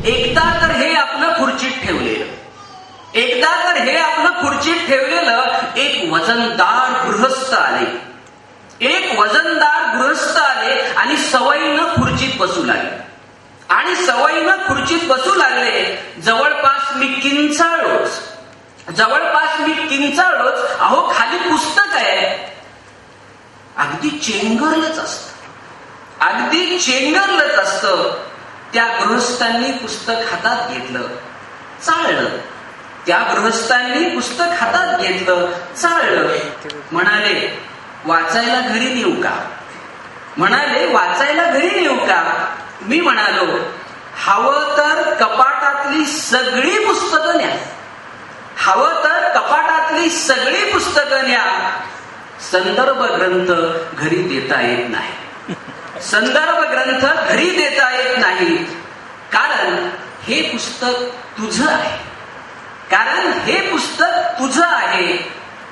एकदा तर हे आपलं खुर्चीत ठेवलेलं एक वजनदार गृहस्थ आले आणि सवयीनं खुर्चीत बसू लागले. जवळपास मी किंचाळलोच. अहो खाली पुस्तक आहे. अगदी चेंगरलंच असतं. त्या गृहस्थांनी पुस्तक हातात घेतलं, चाळलं. म्हणाले वाचायला घरी नेऊ का? मी म्हणालो हवं तर कपाटातली सगळी पुस्तकं न्या. संदर्भ ग्रंथ घरी देता येत नाही. कारण हे पुस्तक तुझं आहे.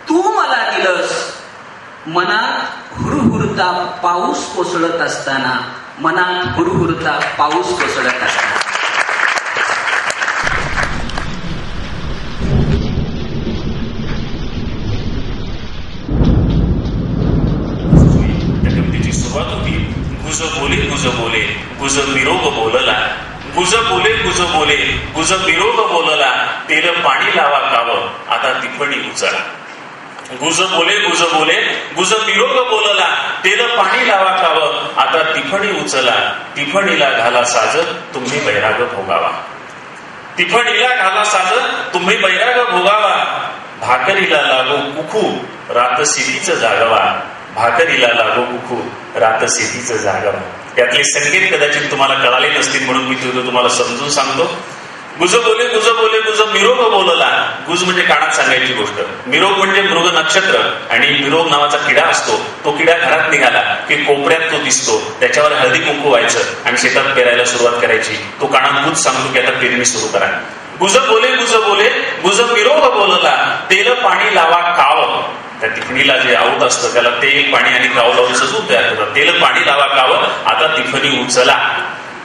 तू मला दिलंस. मनात हुरहुरता पाऊस कोसळत असताना सुरुवात होती. गुज बोले गुज मिरोग बोलला. तेल पाणी लावा कावं आता तिफणी उचला. गुज बोले गुज मिरोग बोलला. तेल पाणी लावा कावं आता तिफणी उचला. तिफणीला घाला साज तुम्ही बैराग भोगावा. भाकरीला लागो कुखू रात शेतीचं जागावा. यातले संकेत कदाचित तुम्हाला कळाले नसतील म्हणून मी तुम्हाला समजून सांगतो. गुज बोले गुज मिरोग बोलला. गुज म्हणजे कानात सांगायची गोष्ट. मिरोग म्हणजे मृग नक्षत्र आणि मिरोग नावाचा किडा असतो. तो किडा घरात निघाला की कोपऱ्यात तो दिसतो. त्याच्यावर हळदी कुंकू व्हायचं आणि शेतात पेरायला सुरुवात करायची. तो कानात गुज सांगतो की आता पेरणी सुरू करा. गुज बोले गुज मिरोग बोलला. तेल पाणी लावा काव. त्या तिफणीला जे आवत असतं त्याला तेल पाणी आणि काव लावून सजून तयार करतात. तेल पाणी लावा कावं आता तिफणी उचला.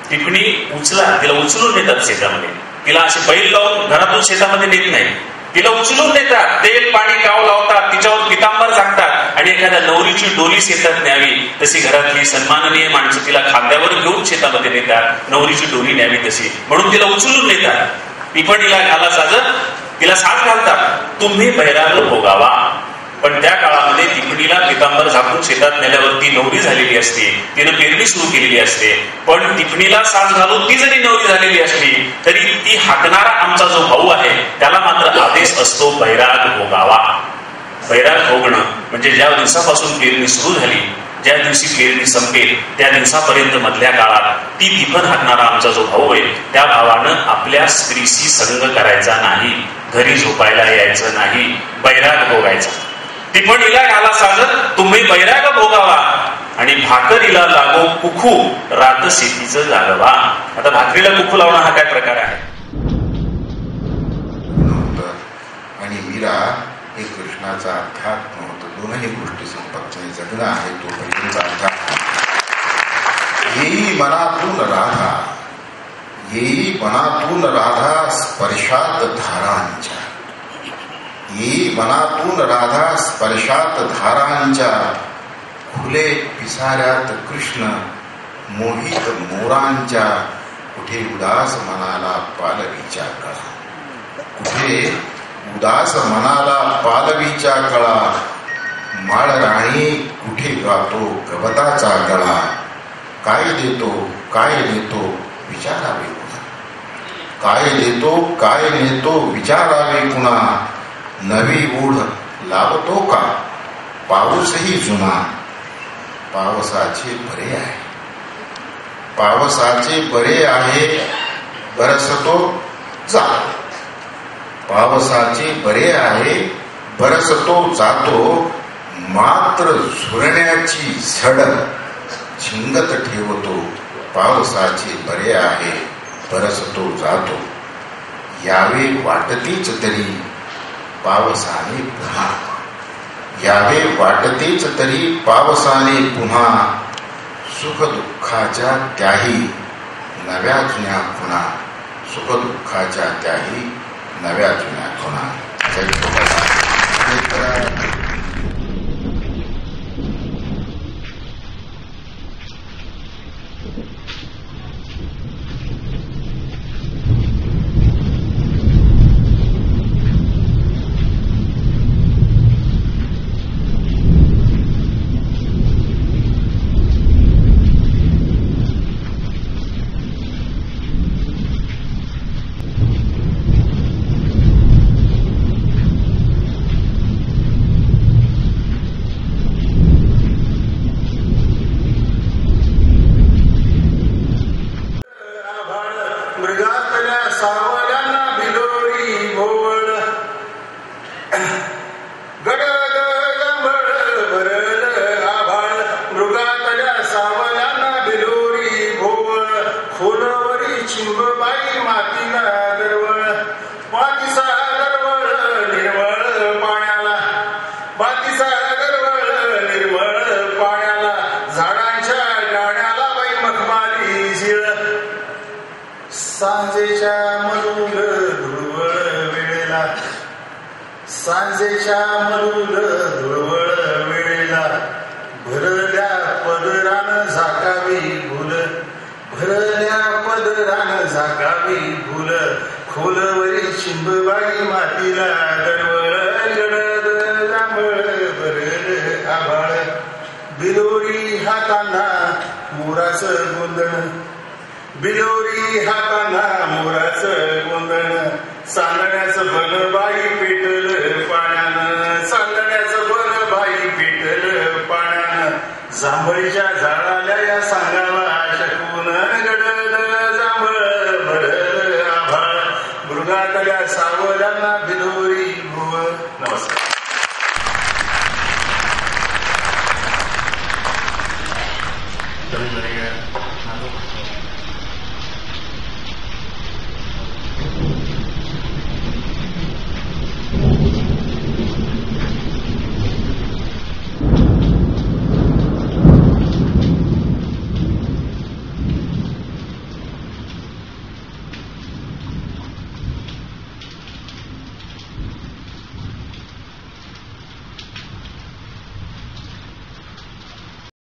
तिफणी उचला. तिला उचलून नेतात शेतामध्ये. तिला असे बैल लावून घरातून शेतामध्ये नेत नाही. तिला उचलून नेतात. तेल पाणी काव लावतात. तिच्यावर पितांबर झाकतात आणि एखाद्या नवरीची डोली शेतात न्यावी तशी घरातली सन्माननीय माणसं तिला खांद्यावर घेऊन शेतामध्ये नेतात. नवरीची डोली न्यावी तशी म्हणून तिला उचलून नेतात. तिफणीला घाला साज. तिला साज घालतात. तुम्ही बैराग भोगावा. पण त्या काळामध्ये तिफणीला पितांबर झाकून शेतात नेल्यावरती नवरी झालेली असते. तिनं पेरणी सुरू केलेली असते. पण तिफणीला साज घालून ती जरी नवरी झालेली असली तरी ती हाकणारा आमचा जो भाऊ आहे त्याला मात्र आदेश असतो बैराग भोगावा. बैराग भोगणं म्हणजे ज्या दिवसापासून पेरणी सुरू झाली, ज्या दिवशी पेरणी संपेल त्या दिवसापर्यंत मधल्या काळात ती तिफण हाकणारा आमचा जो भाऊ आहे त्या भावानं आपल्या स्त्रीशी संग करायचा नाही. घरी झोपायला यायचं नाही. बैराग भोगायचा. तिफणीला घाला साजत तुम्ही बैराग भोगावा. आणि भाकरीला लागो कुखू रात शेतीचं जागवा. आता भाकरीला कुखू लावणं हा काय प्रकार आहे? आणि मीरा हे कृष्णाचा अध्यात्म होतं. दोनही गोष्टी संपत्तीने जगणं आहे तो बहिणीचा अध्यात्म. येई मनातून राधा स्पर्शात धारांच्या. येई मनातून राधा स्पर्शात धारांच्या. खुले पिसाऱ्यात कृष्ण मोहित मोरांच्या. कुठे उदास मनाला पालवीच्या कळा. माळ राणी कुठे गातो गवताचा गळा. काय देतो विचारावे कुणा. नवी ओढ लावतो का पाऊसही जुना. पावसाचे बरे आहे बरसतो जातो. पावसाचे बरे आहे बरसतो जातो. मात्र झुरण्याची झड झिंगत ठेवतो. पावसाचे बरे आहे बरसतो जातो. यावे वाटतीच तरी पावसाने पुन्हा. सुख दुःखाच्या त्याही नव्या जुन्या पुन्हा. सुखदुःखाच्या त्याही नव्या जुन्या खुणा. सांजेच्या मधुर धुळवळ वेळेला, सांजेच्या मधुर धुळवळ वेळेला भरल्या पदरानं झाकावी भूल, भरल्या पदरानं झाकावी भूल. खोलवरी चिंबबाई मातीला दरवळ गडद जांभळ भरल आभाळ. बिलोरी हाताना मोराचं गोंधळ, बिलोरी हाताना मोराचं गोंधळ. सांगण्याचं बन बाई पेटल पाण्यानं, सांगण्याचं बन बाई पेटल पाण्यानं. जांभळीच्या झाडाल्या या सांगावा शकून गडद जांभळ भरल आभाळ. मृगातल्या सावळ्यांना बिलोरी भुव. नमस्कार.